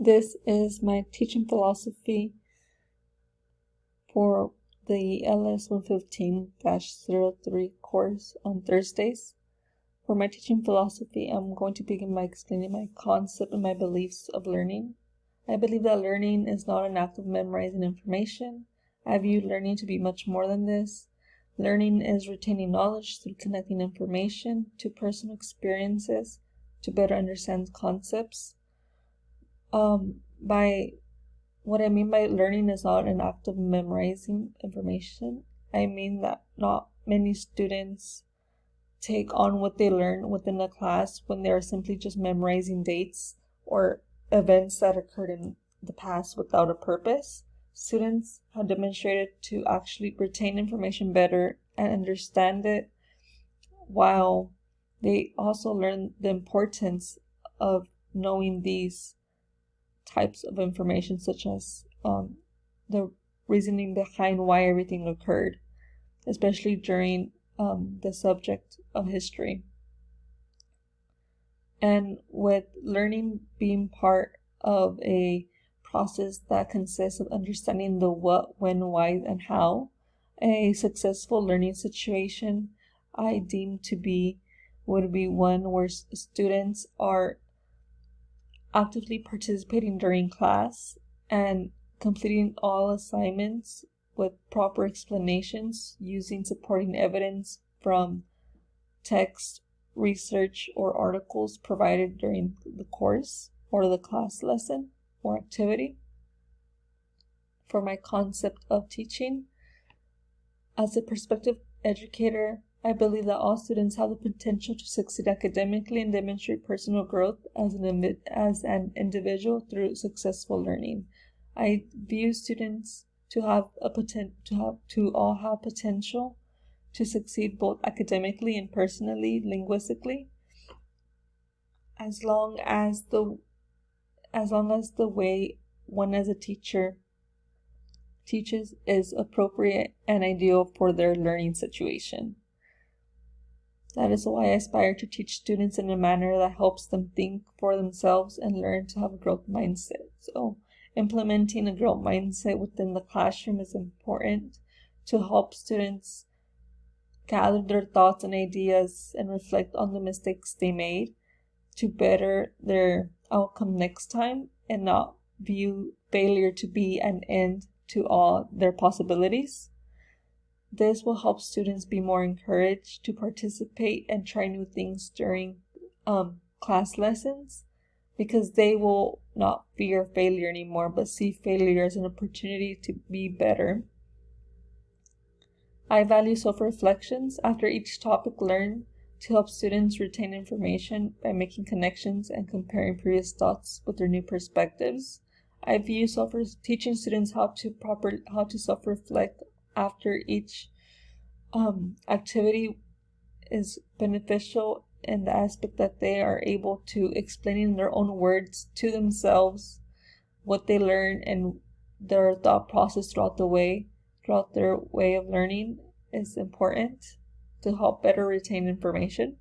This is my teaching philosophy for the LS 115-03 course on Thursdays. For my teaching philosophy, I'm going to begin by explaining my concept and my beliefs of learning. I believe that learning is not an act of memorizing information. I view learning to be much more than this. Learning is retaining knowledge through connecting information to personal experiences to better understand concepts. By what I mean by learning is not an act of memorizing information. I mean that not many students take on what they learn within a class when they are simply just memorizing dates or events that occurred in the past without a purpose. Students have demonstrated to actually retain information better and understand it, while they also learn the importance of knowing these types of information, such as the reasoning behind why everything occurred, especially during the subject of history. And with learning being part of a process that consists of understanding the what, when, why, and how, a successful learning situation I deem to be would be one where students are actively participating during class and completing all assignments with proper explanations using supporting evidence from text, research, or articles provided during the course or the class lesson or activity. For my concept of teaching, as a prospective educator, I believe that all students have the potential to succeed academically and demonstrate personal growth as an individual through successful learning. I view students to all have potential to succeed both academically and personally, linguistically, as long as the way one as a teacher teaches is appropriate and ideal for their learning situation. That is why I aspire to teach students in a manner that helps them think for themselves and learn to have a growth mindset. So, implementing a growth mindset within the classroom is important to help students gather their thoughts and ideas and reflect on the mistakes they made to better their outcome next time and not view failure to be an end to all their possibilities. This will help students be more encouraged to participate and try new things during class lessons, because they will not fear failure anymore, but see failure as an opportunity to be better. I value self-reflections after each topic learned to help students retain information by making connections and comparing previous thoughts with their new perspectives. I view teaching students how to self-reflect after each activity is beneficial in the aspect that they are able to explain in their own words to themselves what they learn, and their thought process throughout their way of learning is important to help better retain information.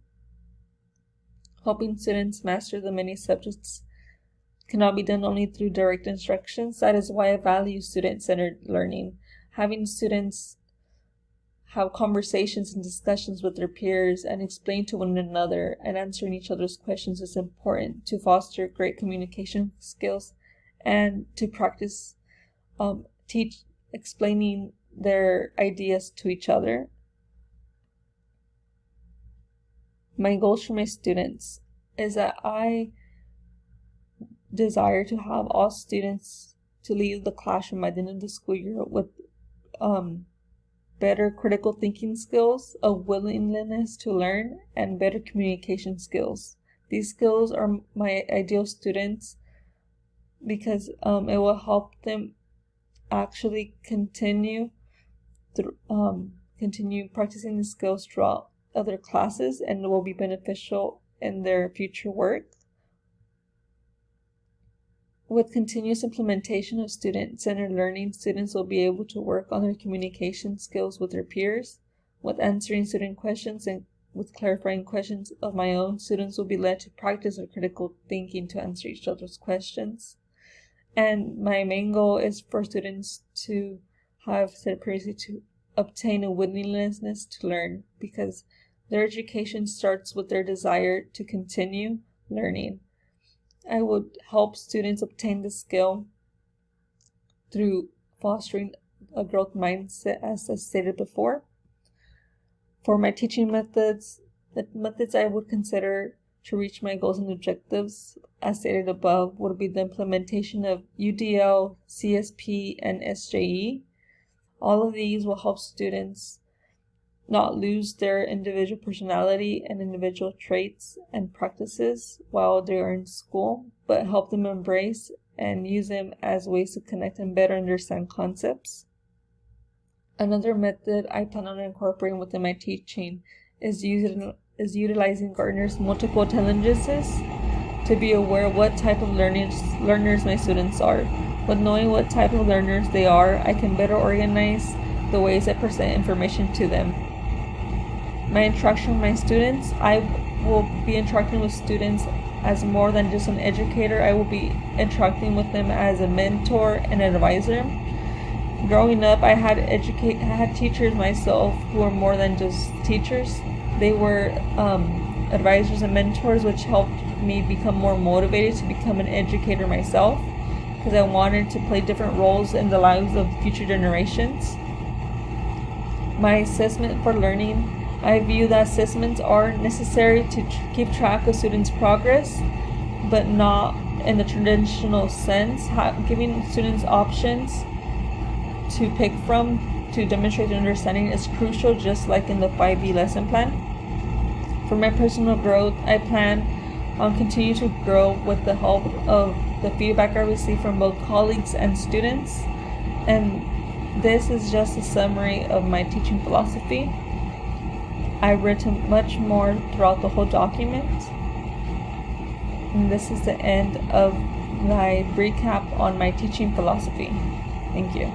Helping students master the many subjects cannot be done only through direct instructions. That is why I value student-centered learning. Having students have conversations and discussions with their peers and explain to one another and answering each other's questions is important to foster great communication skills and to practice explaining their ideas to each other. My goals for my students is that I desire to have all students to leave the classroom by the end of the school year with better critical thinking skills, a willingness to learn, and better communication skills. These skills are my ideal students because it will help them actually continue practicing the skills throughout other classes, and it will be beneficial in their future work. With continuous implementation of student-centered learning, students will be able to work on their communication skills with their peers. With answering student questions and with clarifying questions of my own, students will be led to practice their critical thinking to answer each other's questions. And my main goal is for students to have said previously to obtain a willingness to learn, because their education starts with their desire to continue learning. I would help students obtain the skill through fostering a growth mindset, as I stated before. For my teaching methods, the methods I would consider to reach my goals and objectives, as stated above, would be the implementation of UDL, CSP, and SJE. All of these will help students not lose their individual personality and individual traits and practices while they are in school, but help them embrace and use them as ways to connect and better understand concepts. Another method I plan on incorporating within my teaching is utilizing Gardner's multiple intelligences to be aware of what type of learners my students are. With knowing what type of learners they are, I can better organize the ways I present information to them. My interaction with my students, I will be interacting with students as more than just an educator. I will be interacting with them as a mentor and an advisor. Growing up, I had teachers myself who were more than just teachers. They were advisors and mentors, which helped me become more motivated to become an educator myself, because I wanted to play different roles in the lives of future generations. My assessment for learning, I view that assessments are necessary to keep track of students' progress, but not in the traditional sense. Giving students options to pick from to demonstrate their understanding is crucial, just like in the 5B lesson plan. For my personal growth, I plan on continuing to grow with the help of the feedback I receive from both colleagues and students. And this is just a summary of my teaching philosophy. I've written much more throughout the whole document. And this is the end of my recap on my teaching philosophy. Thank you.